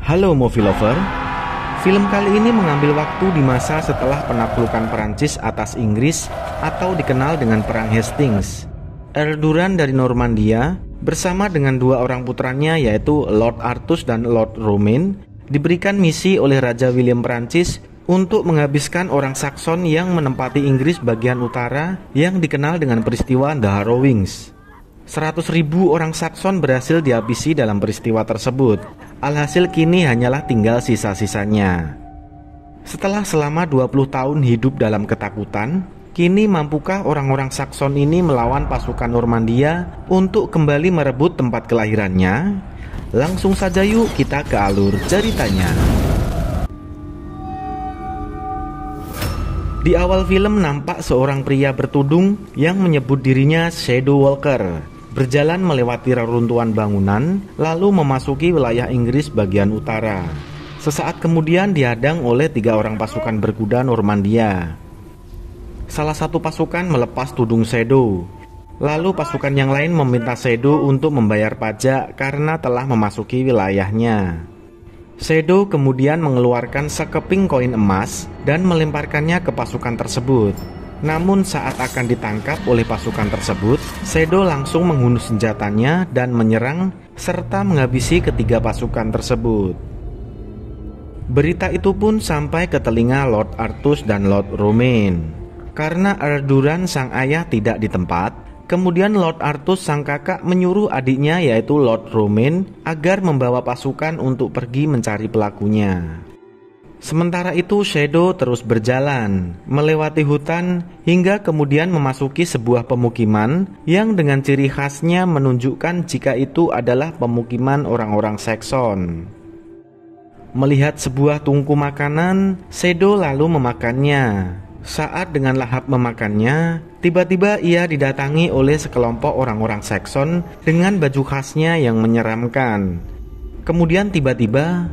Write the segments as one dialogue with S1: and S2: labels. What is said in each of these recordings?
S1: Halo movie lover, film kali ini mengambil waktu di masa setelah penaklukan Perancis atas Inggris atau dikenal dengan Perang Hastings. Earl Duran dari Normandia bersama dengan dua orang putranya yaitu Lord Artus dan Lord Romain diberikan misi oleh Raja William Perancis untuk menghabiskan orang Saxon yang menempati Inggris bagian utara yang dikenal dengan peristiwa The Harrowings. 100.000 orang Saxon berhasil dihabisi dalam peristiwa tersebut. Alhasil kini hanyalah tinggal sisa-sisanya. Setelah selama 20 tahun hidup dalam ketakutan, kini mampukah orang-orang Saxon ini melawan pasukan Normandia untuk kembali merebut tempat kelahirannya? Langsung saja yuk kita ke alur ceritanya. Di awal film nampak seorang pria bertudung yang menyebut dirinya Shadow Walker berjalan melewati reruntuhan bangunan lalu memasuki wilayah Inggris bagian utara. Sesaat kemudian dihadang oleh 3 orang pasukan berkuda Normandia. Salah satu pasukan melepas tudung Shadow. Lalu pasukan yang lain meminta Shadow untuk membayar pajak karena telah memasuki wilayahnya. Shadow kemudian mengeluarkan sekeping koin emas dan melemparkannya ke pasukan tersebut. Namun saat akan ditangkap oleh pasukan tersebut, Shadow langsung menghunus senjatanya dan menyerang serta menghabisi ketiga pasukan tersebut. Berita itu pun sampai ke telinga Lord Artus dan Lord Romain. Karena Earl Duran sang ayah tidak di tempat, kemudian Lord Artus sang kakak menyuruh adiknya yaitu Lord Romain agar membawa pasukan untuk pergi mencari pelakunya. Sementara itu Shadow terus berjalan, melewati hutan hingga kemudian memasuki sebuah pemukiman yang dengan ciri khasnya menunjukkan jika itu adalah pemukiman orang-orang Saxon. Melihat sebuah tungku makanan, Shadow lalu memakannya. Saat dengan lahap memakannya, tiba-tiba ia didatangi oleh sekelompok orang-orang Saxon dengan baju khasnya yang menyeramkan. Kemudian tiba-tiba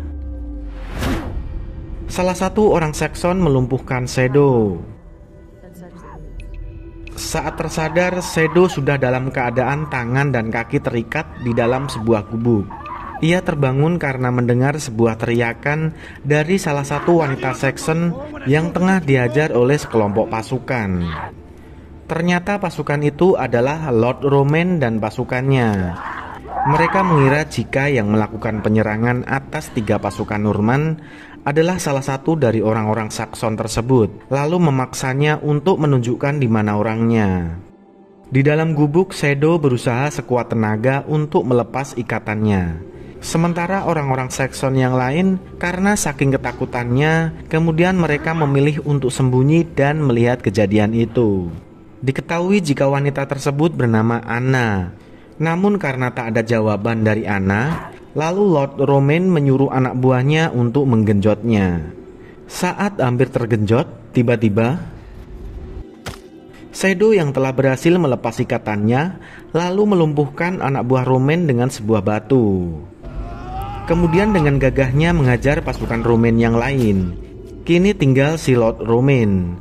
S1: salah satu orang Saxon melumpuhkan Shadow. Saat tersadar, Shadow sudah dalam keadaan tangan dan kaki terikat di dalam sebuah gubuk. Ia terbangun karena mendengar sebuah teriakan dari salah satu wanita Saxon yang tengah dihajar oleh sekelompok pasukan. Ternyata pasukan itu adalah Lord Romain dan pasukannya. Mereka mengira jika yang melakukan penyerangan atas 3 pasukan Norman adalah salah satu dari orang-orang Saxon tersebut, lalu memaksanya untuk menunjukkan di mana orangnya. Di dalam gubuk, Shadow berusaha sekuat tenaga untuk melepas ikatannya. Sementara orang-orang Saxon yang lain karena saking ketakutannya, kemudian mereka memilih untuk sembunyi dan melihat kejadian itu. Diketahui jika wanita tersebut bernama Anna. Namun karena tak ada jawaban dari Anna, lalu Lord Romain menyuruh anak buahnya untuk menggenjotnya. Saat hampir tergenjot, tiba-tiba Shadow yang telah berhasil melepas ikatannya lalu melumpuhkan anak buah Romain dengan sebuah batu. Kemudian dengan gagahnya menghajar pasukan Romain yang lain. Kini tinggal si Lord Romain.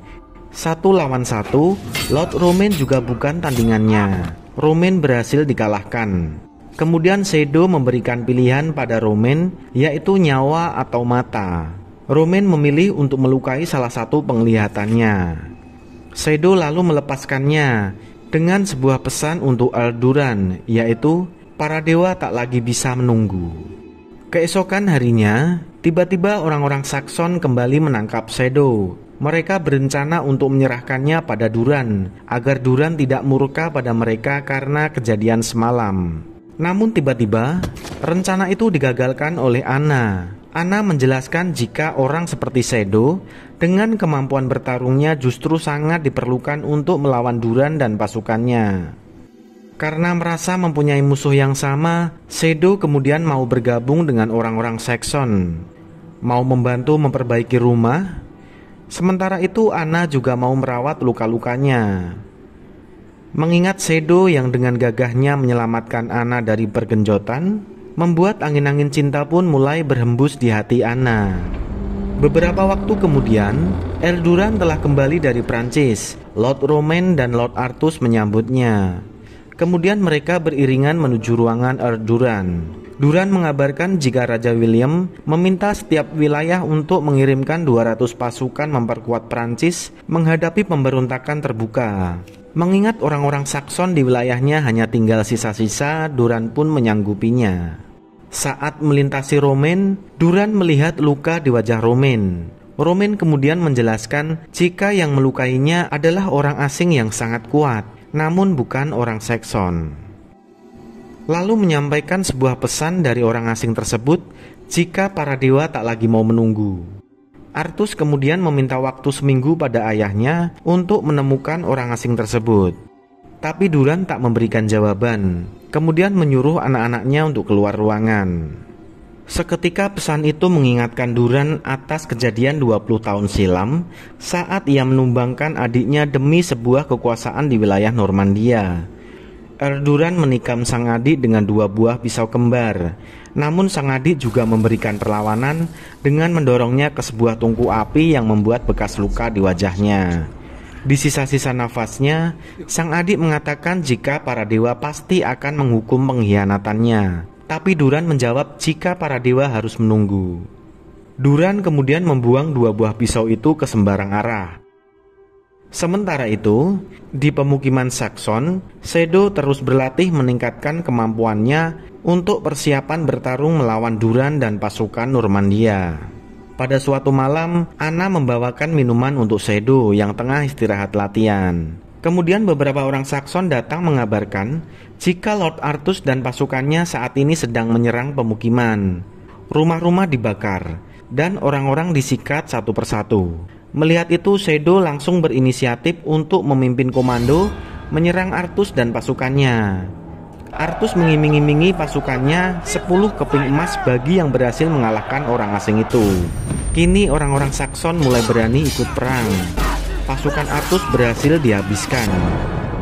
S1: 1 lawan 1, Lord Romain juga bukan tandingannya. Romain berhasil dikalahkan. Kemudian Shadow memberikan pilihan pada Romain, yaitu nyawa atau mata. Romain memilih untuk melukai salah satu penglihatannya. Shadow lalu melepaskannya dengan sebuah pesan untuk Earl Duran, yaitu para dewa tak lagi bisa menunggu. Keesokan harinya, tiba-tiba orang-orang Saxon kembali menangkap Shadow. Mereka berencana untuk menyerahkannya pada Duran, agar Duran tidak murka pada mereka karena kejadian semalam. Namun tiba-tiba, rencana itu digagalkan oleh Anna. Anna menjelaskan jika orang seperti Shadow dengan kemampuan bertarungnya justru sangat diperlukan untuk melawan Duran dan pasukannya. Karena merasa mempunyai musuh yang sama, Shadow kemudian mau bergabung dengan orang-orang Saxon, mau membantu memperbaiki rumah. Sementara itu Anna juga mau merawat luka-lukanya. Mengingat Shadow yang dengan gagahnya menyelamatkan Anna dari pergenjotan, membuat angin-angin cinta pun mulai berhembus di hati Anna. Beberapa waktu kemudian, Earl Duran telah kembali dari Prancis. Lord Romain dan Lord Artus menyambutnya. Kemudian mereka beriringan menuju ruangan Earl Duran. Duran mengabarkan jika Raja William meminta setiap wilayah untuk mengirimkan 200 pasukan memperkuat Prancis menghadapi pemberontakan terbuka. Mengingat orang-orang Sakson di wilayahnya hanya tinggal sisa-sisa, Duran pun menyanggupinya. Saat melintasi Romain, Duran melihat luka di wajah Romain. Romain kemudian menjelaskan jika yang melukainya adalah orang asing yang sangat kuat, namun bukan orang Saxon. Lalu menyampaikan sebuah pesan dari orang asing tersebut jika para dewa tak lagi mau menunggu. Artus kemudian meminta waktu seminggu pada ayahnya untuk menemukan orang asing tersebut. Tapi Duran tak memberikan jawaban, kemudian menyuruh anak-anaknya untuk keluar ruangan. Seketika pesan itu mengingatkan Duran atas kejadian 20 tahun silam saat ia menumbangkan adiknya demi sebuah kekuasaan di wilayah Normandia. Earl Duran menikam sang adik dengan 2 buah pisau kembar. Namun sang adik juga memberikan perlawanan dengan mendorongnya ke sebuah tungku api yang membuat bekas luka di wajahnya. Di sisa-sisa nafasnya, sang adik mengatakan jika para dewa pasti akan menghukum pengkhianatannya. Tapi Duran menjawab jika para dewa harus menunggu. Duran kemudian membuang 2 buah pisau itu ke sembarang arah. Sementara itu, di pemukiman Sakson, Sedo terus berlatih meningkatkan kemampuannya untuk persiapan bertarung melawan Duran dan pasukan Normandia. Pada suatu malam, Anna membawakan minuman untuk Sedo yang tengah istirahat latihan. Kemudian beberapa orang Sakson datang mengabarkan jika Lord Artus dan pasukannya saat ini sedang menyerang pemukiman. Rumah-rumah dibakar dan orang-orang disikat satu persatu. Melihat itu, Sedo langsung berinisiatif untuk memimpin komando menyerang Artus dan pasukannya. Artus mengiming-imingi pasukannya 10 keping emas bagi yang berhasil mengalahkan orang asing itu. Kini orang-orang Sakson mulai berani ikut perang. Pasukan Artus berhasil dihabiskan.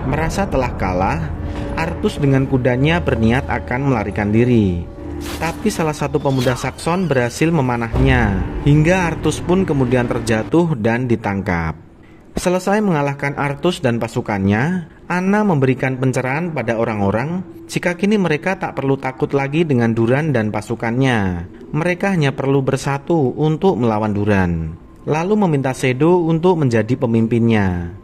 S1: Merasa telah kalah, Artus dengan kudanya berniat akan melarikan diri. Tapi salah satu pemuda Sakson berhasil memanahnya, hingga Artus pun kemudian terjatuh dan ditangkap. Selesai mengalahkan Artus dan pasukannya, Anna memberikan pencerahan pada orang-orang jika kini mereka tak perlu takut lagi dengan Duran dan pasukannya. Mereka hanya perlu bersatu untuk melawan Duran. Lalu meminta Sedo untuk menjadi pemimpinnya.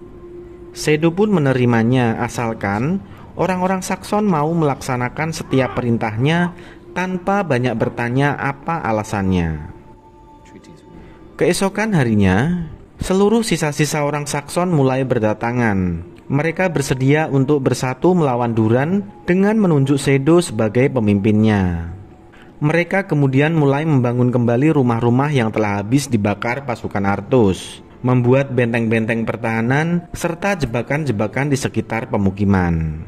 S1: Sedo pun menerimanya asalkan orang-orang Sakson mau melaksanakan setiap perintahnya tanpa banyak bertanya apa alasannya. Keesokan harinya, seluruh sisa-sisa orang Sakson mulai berdatangan. Mereka bersedia untuk bersatu melawan Duran dengan menunjuk Sedo sebagai pemimpinnya. Mereka kemudian mulai membangun kembali rumah-rumah yang telah habis dibakar pasukan Artus, membuat benteng-benteng pertahanan serta jebakan-jebakan di sekitar pemukiman.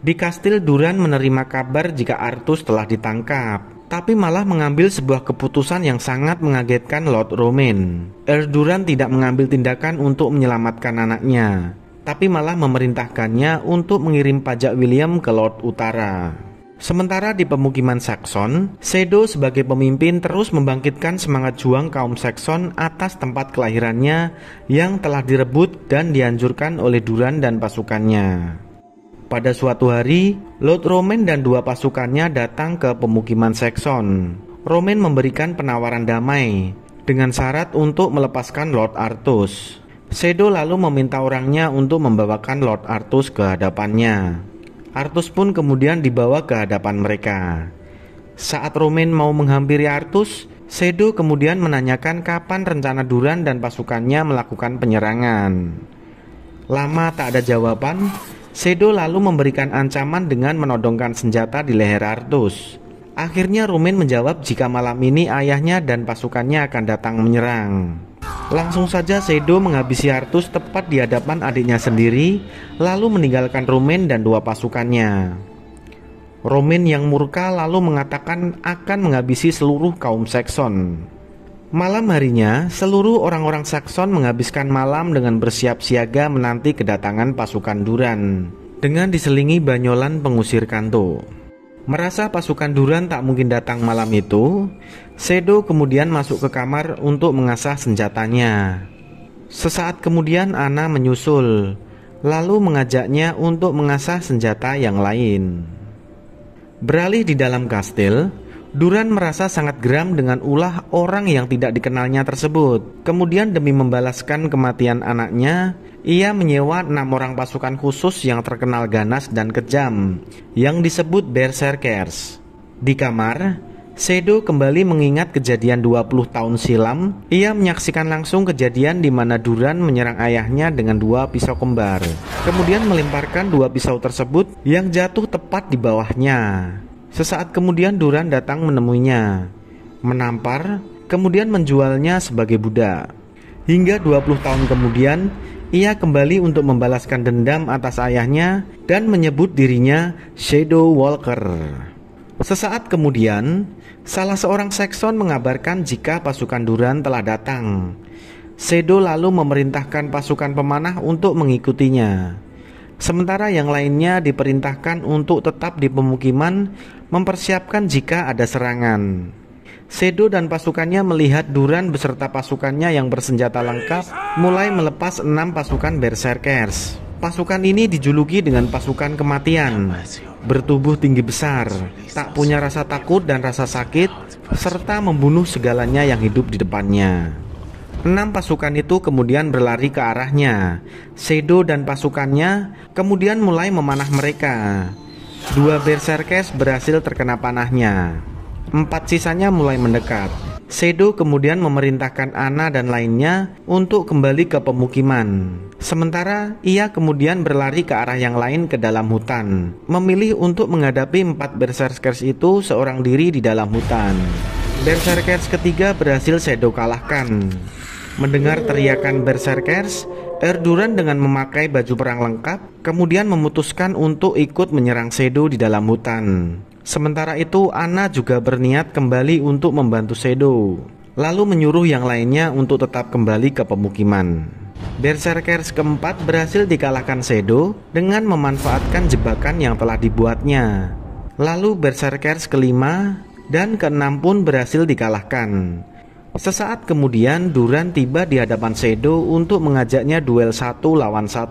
S1: Di kastil, Duran menerima kabar jika Artus telah ditangkap, tapi malah mengambil sebuah keputusan yang sangat mengagetkan Lord Romain. Earl Duran tidak mengambil tindakan untuk menyelamatkan anaknya, tapi malah memerintahkannya untuk mengirim pajak William ke Lord Utara. Sementara di pemukiman Sakson, Sedo sebagai pemimpin terus membangkitkan semangat juang kaum Sakson atas tempat kelahirannya yang telah direbut dan dihancurkan oleh Duran dan pasukannya. Pada suatu hari, Lord Romain dan 2 pasukannya datang ke pemukiman Sakson. Romain memberikan penawaran damai dengan syarat untuk melepaskan Lord Artus. Sedo lalu meminta orangnya untuk membawakan Lord Artus ke hadapannya. Artus pun kemudian dibawa ke hadapan mereka. Saat Romain mau menghampiri Artus, Sedo kemudian menanyakan kapan rencana Duran dan pasukannya melakukan penyerangan. Lama tak ada jawaban, Sedo lalu memberikan ancaman dengan menodongkan senjata di leher Artus. Akhirnya Romain menjawab jika malam ini ayahnya dan pasukannya akan datang menyerang. Langsung saja Sedo menghabisi Artus tepat di hadapan adiknya sendiri, lalu meninggalkan Romain dan 2 pasukannya. Romain yang murka lalu mengatakan akan menghabisi seluruh kaum Sakson. Malam harinya, seluruh orang-orang Sakson menghabiskan malam dengan bersiap siaga menanti kedatangan pasukan Duran, dengan diselingi banyolan pengusir Kanto. Merasa pasukan Duran tak mungkin datang malam itu, Sedo kemudian masuk ke kamar untuk mengasah senjatanya. Sesaat kemudian Anna menyusul. lalu mengajaknya untuk mengasah senjata yang lain. Beralih di dalam kastil, Duran merasa sangat geram dengan ulah orang yang tidak dikenalnya tersebut. Kemudian demi membalaskan kematian anaknya, ia menyewa 6 orang pasukan khusus yang terkenal ganas dan kejam, yang disebut Berserkers. Di kamar, Shadow kembali mengingat kejadian 20 tahun silam. Ia menyaksikan langsung kejadian di mana Duran menyerang ayahnya dengan 2 pisau kembar. Kemudian melemparkan 2 pisau tersebut yang jatuh tepat di bawahnya. Sesaat kemudian Duran datang menemuinya, menampar, kemudian menjualnya sebagai budak. Hingga 20 tahun kemudian, ia kembali untuk membalaskan dendam atas ayahnya dan menyebut dirinya Shadow Walker. Sesaat kemudian, salah seorang Saxon mengabarkan jika pasukan Duran telah datang. Shadow lalu memerintahkan pasukan pemanah untuk mengikutinya. Sementara yang lainnya diperintahkan untuk tetap di pemukiman mempersiapkan jika ada serangan. Shadow dan pasukannya melihat Duran beserta pasukannya yang bersenjata lengkap mulai melepas 6 pasukan Berserkers. Pasukan ini dijuluki dengan pasukan kematian, bertubuh tinggi besar, tak punya rasa takut dan rasa sakit, serta membunuh segalanya yang hidup di depannya. 6 pasukan itu kemudian berlari ke arahnya. Shadow dan pasukannya kemudian mulai memanah mereka. 2 Berserkers berhasil terkena panahnya. 4 sisanya mulai mendekat. Shadow kemudian memerintahkan Anna dan lainnya untuk kembali ke pemukiman. Sementara ia kemudian berlari ke arah yang lain ke dalam hutan, memilih untuk menghadapi 4 Berserkers itu seorang diri di dalam hutan. Berserkers ketiga berhasil Shadow kalahkan. Mendengar teriakan Berserkers, Erduran dengan memakai baju perang lengkap kemudian memutuskan untuk ikut menyerang Shadow di dalam hutan. Sementara itu Anna juga berniat kembali untuk membantu Shadow, lalu menyuruh yang lainnya untuk tetap kembali ke pemukiman. Berserkers keempat berhasil dikalahkan Shadow dengan memanfaatkan jebakan yang telah dibuatnya. Lalu Berserkers kelima dan keenam pun berhasil dikalahkan. Sesaat kemudian Duran tiba di hadapan Shadow untuk mengajaknya duel 1 lawan 1.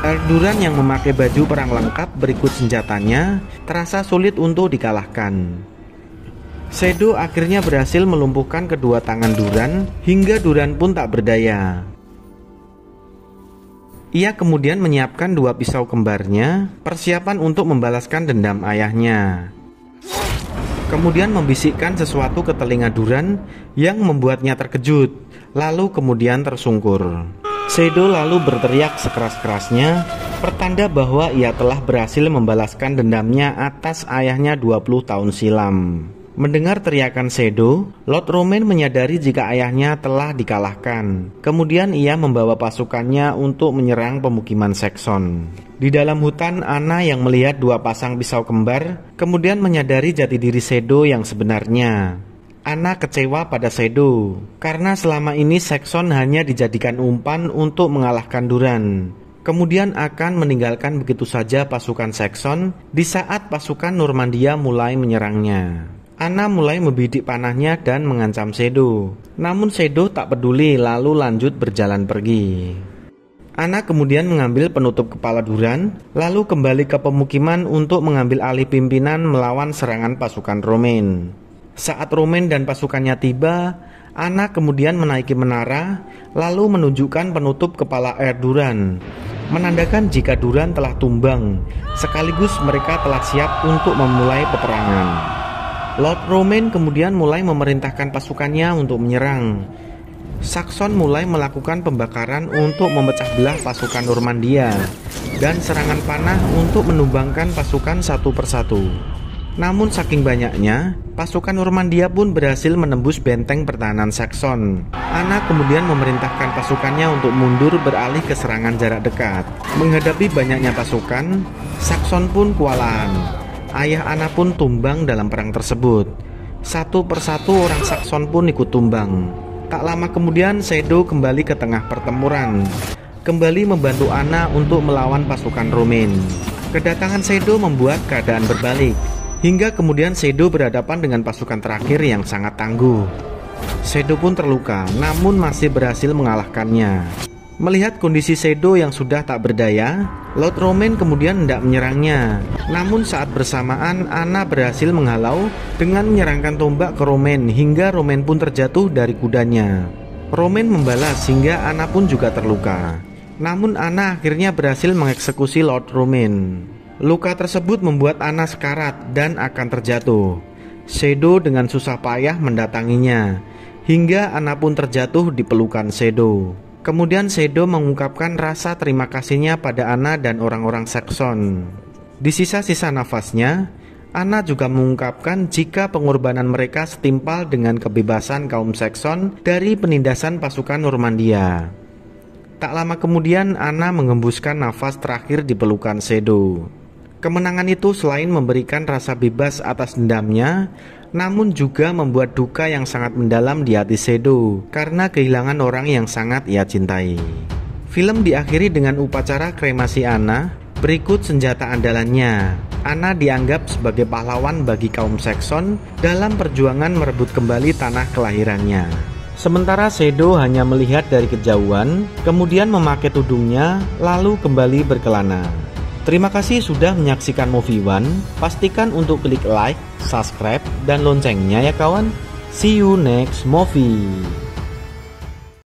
S1: Erduran yang memakai baju perang lengkap berikut senjatanya terasa sulit untuk dikalahkan. Shadow akhirnya berhasil melumpuhkan kedua tangan Duran hingga Duran pun tak berdaya. Ia kemudian menyiapkan 2 pisau kembarnya, persiapan untuk membalaskan dendam ayahnya. Kemudian membisikkan sesuatu ke telinga Duran yang membuatnya terkejut, lalu kemudian tersungkur. Shadow lalu berteriak sekeras-kerasnya, pertanda bahwa ia telah berhasil membalaskan dendamnya atas ayahnya 20 tahun silam. Mendengar teriakan Shadow, Lord Romain menyadari jika ayahnya telah dikalahkan. Kemudian ia membawa pasukannya untuk menyerang pemukiman Saxon. Di dalam hutan, Anna yang melihat 2 pasang pisau kembar kemudian menyadari jati diri Shadow yang sebenarnya. Anna kecewa pada Shadow karena selama ini Saxon hanya dijadikan umpan untuk mengalahkan Duran. Kemudian akan meninggalkan begitu saja pasukan Saxon di saat pasukan Normandia mulai menyerangnya. Anna mulai membidik panahnya dan mengancam Shadow. Namun Shadow tak peduli lalu lanjut berjalan pergi. Anna kemudian mengambil penutup kepala Duran, lalu kembali ke pemukiman untuk mengambil alih pimpinan melawan serangan pasukan Romain. Saat Romain dan pasukannya tiba, Anna kemudian menaiki menara, lalu menunjukkan penutup kepala Erduran, menandakan jika Duran telah tumbang, sekaligus mereka telah siap untuk memulai peperangan. Lord Romain kemudian mulai memerintahkan pasukannya untuk menyerang. Saxon mulai melakukan pembakaran untuk memecah belah pasukan Normandia dan serangan panah untuk menumbangkan pasukan satu persatu. Namun saking banyaknya, pasukan Normandia pun berhasil menembus benteng pertahanan Saxon. Anna kemudian memerintahkan pasukannya untuk mundur beralih ke serangan jarak dekat. Menghadapi banyaknya pasukan, Saxon pun kewalahan. Ayah Anna pun tumbang dalam perang tersebut. Satu persatu orang Saxon pun ikut tumbang. Tak lama kemudian Shadow kembali ke tengah pertempuran, kembali membantu Anna untuk melawan pasukan Romain. Kedatangan Shadow membuat keadaan berbalik, hingga kemudian Shadow berhadapan dengan pasukan terakhir yang sangat tangguh. Shadow pun terluka, namun masih berhasil mengalahkannya. Melihat kondisi Shadow yang sudah tak berdaya, Lord Romain kemudian hendak menyerangnya. Namun saat bersamaan Anna berhasil menghalau dengan menyerangkan tombak ke Romain hingga Romain pun terjatuh dari kudanya. Romain membalas hingga Anna pun juga terluka. Namun Anna akhirnya berhasil mengeksekusi Lord Romain. Luka tersebut membuat Anna sekarat dan akan terjatuh. Shadow dengan susah payah mendatanginya hingga Anna pun terjatuh di pelukan Shadow. Kemudian Shadow mengungkapkan rasa terima kasihnya pada Anna dan orang-orang Saxon. Di sisa-sisa nafasnya, Anna juga mengungkapkan jika pengorbanan mereka setimpal dengan kebebasan kaum Saxon dari penindasan pasukan Normandia. Tak lama kemudian Anna mengembuskan nafas terakhir di pelukan Shadow. Kemenangan itu selain memberikan rasa bebas atas dendamnya, namun juga membuat duka yang sangat mendalam di hati Shadow karena kehilangan orang yang sangat ia cintai. Film diakhiri dengan upacara kremasi Anna. Berikut senjata andalannya. Anna dianggap sebagai pahlawan bagi kaum Saxon dalam perjuangan merebut kembali tanah kelahirannya. Sementara Shadow hanya melihat dari kejauhan, kemudian memakai tudungnya, lalu kembali berkelana. Terima kasih sudah menyaksikan Movie One. Pastikan untuk klik like, subscribe, dan loncengnya ya kawan. See you next movie.